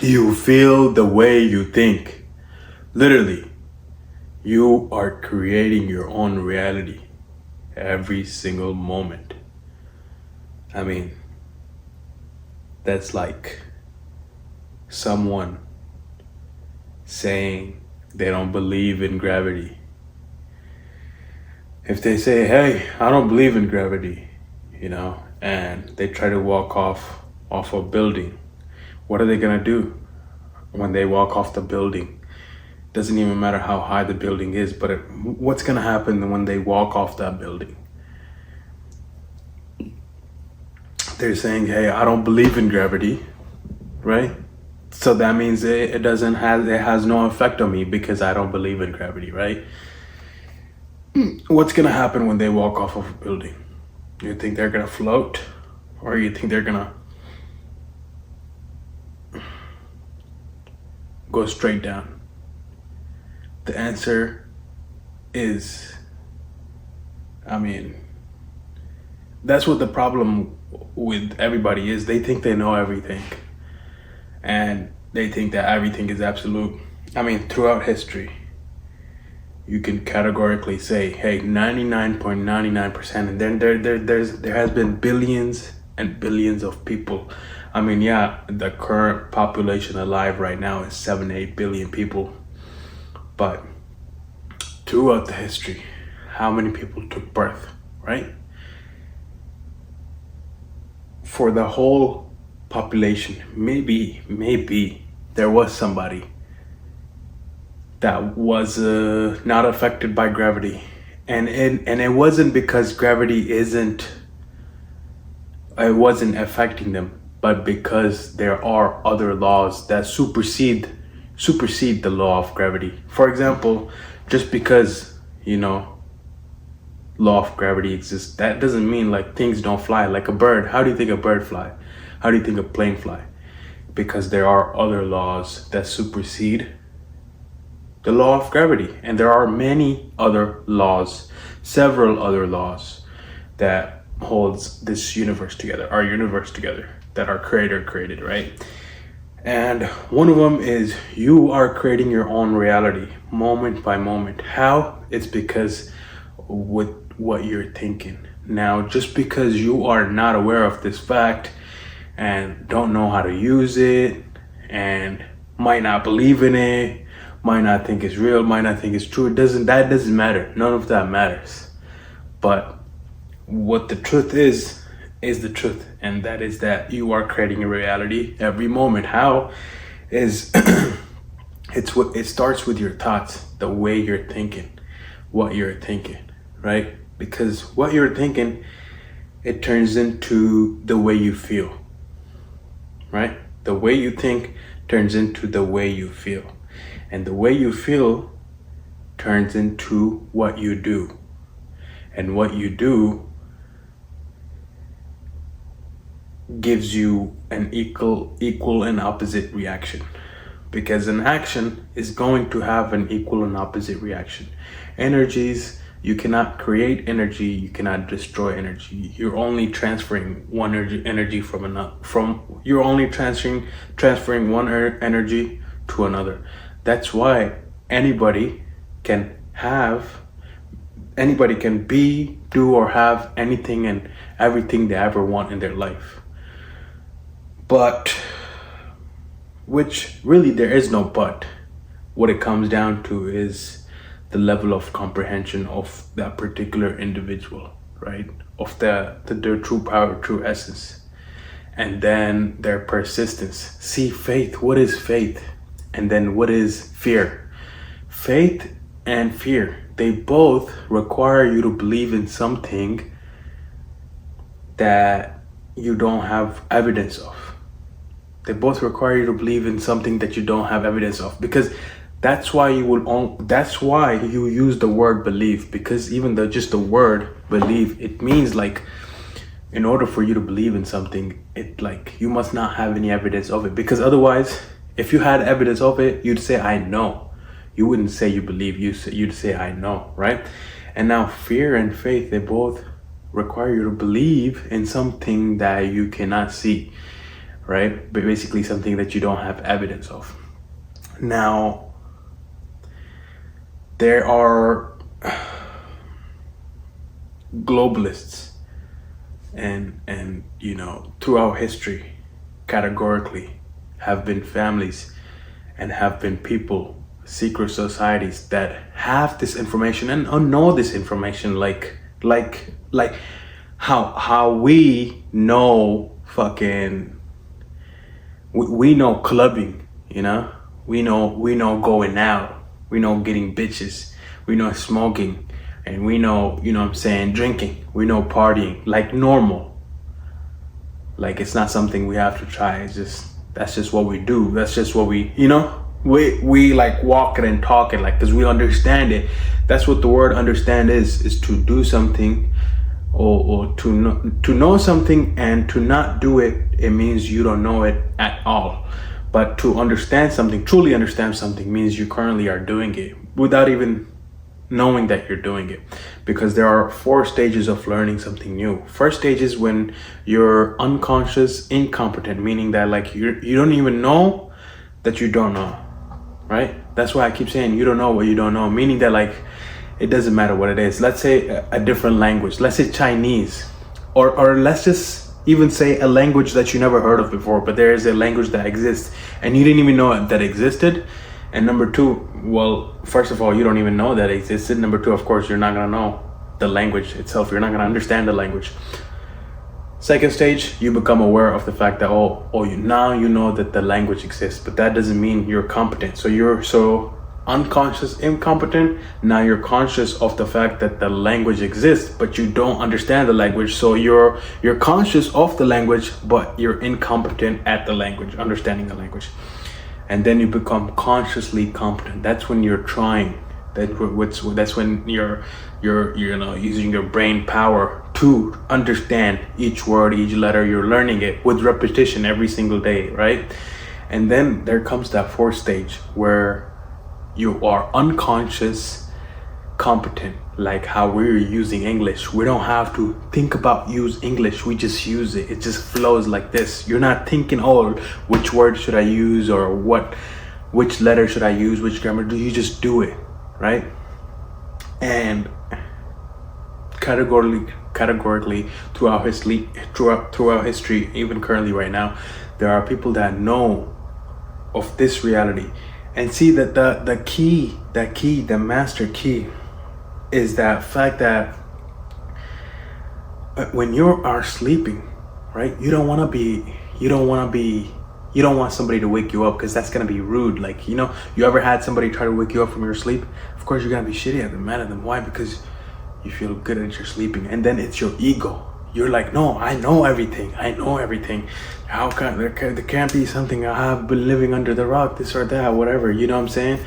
You feel the way you think. Literally, you are creating your own reality every single moment. I mean, that's like someone saying they don't believe in gravity. If they say, hey, I don't believe in gravity, and they try to walk off a building, what are they gonna do when they walk off the building? Doesn't even matter how high the building is, but what's gonna happen when they walk off that building? They're saying, hey, I don't believe in gravity, right? So that means it has no effect on me because I don't believe in gravity, right? What's gonna happen when they walk off of a building? You think they're gonna float, or you think they're gonna go straight down? The answer is, that's what the problem with everybody is. They think they know everything, and they think that everything is absolute. Throughout history, you can categorically say, hey, 99.99%, and then there has been billions and billions of people. The current population alive right now is 7-8 billion people, but throughout the history, how many people took birth, right? For the whole population, maybe there was somebody that was not affected by gravity, and it wasn't because gravity wasn't affecting them, but because there are other laws that supersede the law of gravity. For example, just because law of gravity exists, that doesn't mean like things don't fly. Like a bird, how do you think a bird fly? How do you think a plane fly? Because there are other laws that supersede the law of gravity, and there are many other laws, several other laws that holds this universe together, our universe together, that our creator created, right? And one of them is you are creating your own reality moment by moment. How? It's because with what you're thinking. Now, just because you are not aware of this fact and don't know how to use it and might not believe in it, might not think it's real, might not think it's true, that doesn't matter. None of that matters. But what the truth is the truth, and that is that you are creating a reality every moment. How is it starts with your thoughts, the way you're thinking, what you're thinking, right? Because what you're thinking, it turns into the way you feel, right? The way you think turns into the way you feel, and the way you feel turns into what you do, and what you do gives you an equal and opposite reaction, because an action is going to have an equal and opposite reaction. Energies, you cannot create energy, you cannot destroy energy. You're only transferring one energy from another. You're only transferring one energy to another. That's why anybody can be, do, or have anything and everything they ever want in their life. But, which really there is no but. What it comes down to is the level of comprehension of that particular individual, right? Of their true power, true essence. And then their persistence. See, faith, what is faith? And then what is fear? Faith and fear, they both require you to believe in something that you don't have evidence of. They both require you to believe in something that you don't have evidence of, because that's why you use the word believe, because even just the word believe, it means like, in order for you to believe in something, it like you must not have any evidence of it, because otherwise, if you had evidence of it, you'd say I know. You wouldn't say you believe, you'd say I know, right? And now fear and faith, they both require you to believe in something that you cannot see. right? But basically something that you don't have evidence of. Now, there are globalists and you know, throughout history, categorically have been families and have been people, secret societies that have this information and know this information, like how we know fucking we know clubbing, you know, we know going out, we know getting bitches, we know smoking, and we know, you know what I'm saying, drinking, we know partying like normal. Like it's not something we have to try. It's just, that's just what we do. That's just what we, you know, we like walk it and talk it, like, because we understand it. That's what the word understand is to do something, or to know something, and to not do it, it means you don't know it at all. But to understand something, truly understand something, means you currently are doing it without even knowing that you're doing it. Because there are 4 stages of learning something new. First stage is when you're unconscious incompetent, meaning that like you don't even know that you don't know, right? That's why I keep saying you don't know what you don't know, meaning that like it doesn't matter what it is. Let's say a different language, let's say Chinese, or let's just even say a language that you never heard of before, but there is a language that exists and you didn't even know that existed. And number 2, well, first of all, you don't even know that it existed. Number 2, of course, you're not gonna know the language itself. You're not gonna understand the language. Second stage, you become aware of the fact that now you know that the language exists, but that doesn't mean you're competent. So you're so unconscious, incompetent. Now you're conscious of the fact that the language exists, but you don't understand the language. So you're conscious of the language, but you're incompetent at the language, understanding the language. And then you become consciously competent. That's when you're trying. That's when you're you know, using your brain power to understand each word, each letter. You're learning it with repetition every single day, right? And then there comes that 4th stage where you are unconscious competent, like how we're using English. We don't have to think about use English, we just use it. It just flows like this. You're not thinking, which word should I use, or which letter should I use, which grammar do you just do it, right? And categorically throughout history, even currently right now, there are people that know of this reality and see that the master key is that fact that when you are sleeping, right, you don't want somebody to wake you up, because that's gonna be rude. Like, you know, you ever had somebody try to wake you up from your sleep? Of course you're gonna be shitty at them, mad at them. Why? Because you feel good at your sleeping, and then it's your ego. You're like, no, I know everything. How can there can't be something, I have been living under the rock, this or that, whatever, you know what I'm saying?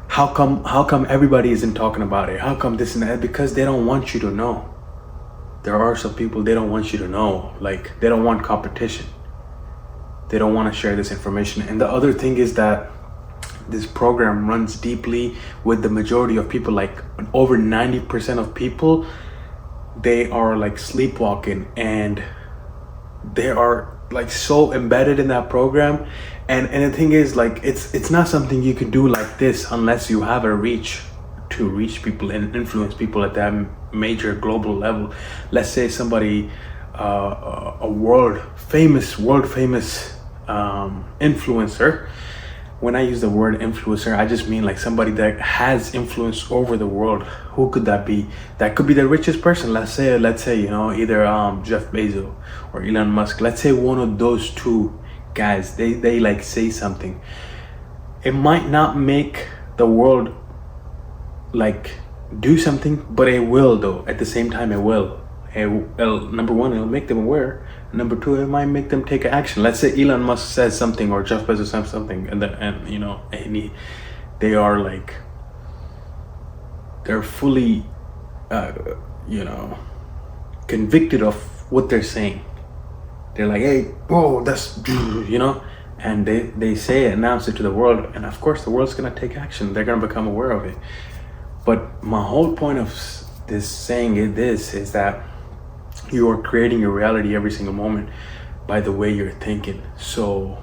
How come everybody isn't talking about it? How come this and that? Because they don't want you to know. There are some people, they don't want you to know. Like, they don't want competition. They don't want to share this information. And the other thing is that this program runs deeply with the majority of people. Like over 90% of people, they are like sleepwalking, and they are like so embedded in that program. And the thing is, like, it's not something you can do like this unless you have a reach to reach people and influence people at that major global level. Let's say somebody, a world famous influencer. When I use the word influencer, I just mean like somebody that has influence over the world. Who could that be? That could be the richest person. Let's say, you know, either Jeff Bezos or Elon Musk. Let's say one of those 2 guys, they like say something. It might not make the world like do something, but it will though. At the same time, it will. Number 1, it'll make them aware. Number 2, it might make them take action. Let's say Elon Musk says something, or Jeff Bezos says something, and you know, they are like, they're fully, you know, convicted of what they're saying. They're like, hey, whoa, that's, you know, and they say it, announce it to the world, and of course the world's gonna take action. They're gonna become aware of it. But my whole point of this saying this is that you are creating your reality every single moment. by the way you're thinking. So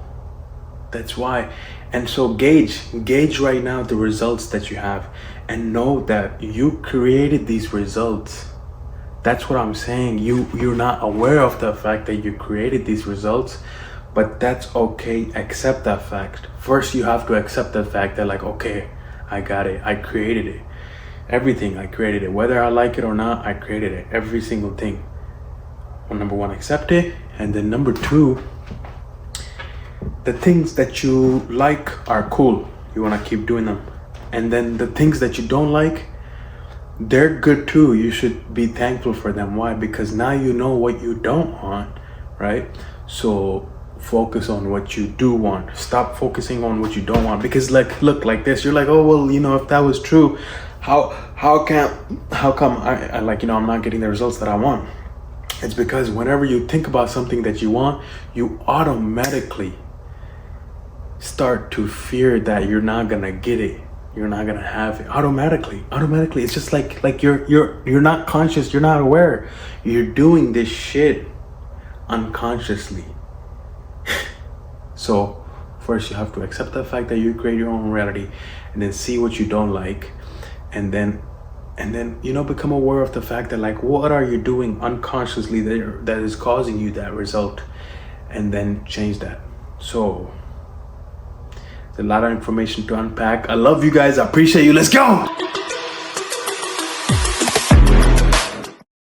that's why. And so gauge right now the results that you have, and know that you created these results. That's what I'm saying. You're not aware of the fact that you created these results, but that's okay. Accept that fact. First, you have to accept the fact that, like, okay, I got it. I created it. Everything, I created it. Whether I like it or not, I created it. Every single thing. Well, number one, accept it. And then number two, the things that you like are cool. You want to keep doing them. And then the things that you don't like, they're good too. You should be thankful for them. Why? Because now you know what you don't want, right? So focus on what you do want. Stop focusing on what you don't want. Because, like, look, like this, you're like, oh well, if that was true, how come I like, I'm not getting the results that I want? It's because whenever you think about something that you want, you automatically start to fear that you're not gonna get it. You're not gonna have it automatically. It's just like you're not conscious. You're not aware. You're doing this shit unconsciously. So first you have to accept the fact that you create your own reality, and then see what you don't like, and then become aware of the fact that, like, what are you doing unconsciously that is causing you that result, and then change that. So there's a lot of information to unpack. I love you guys. I appreciate you. Let's go.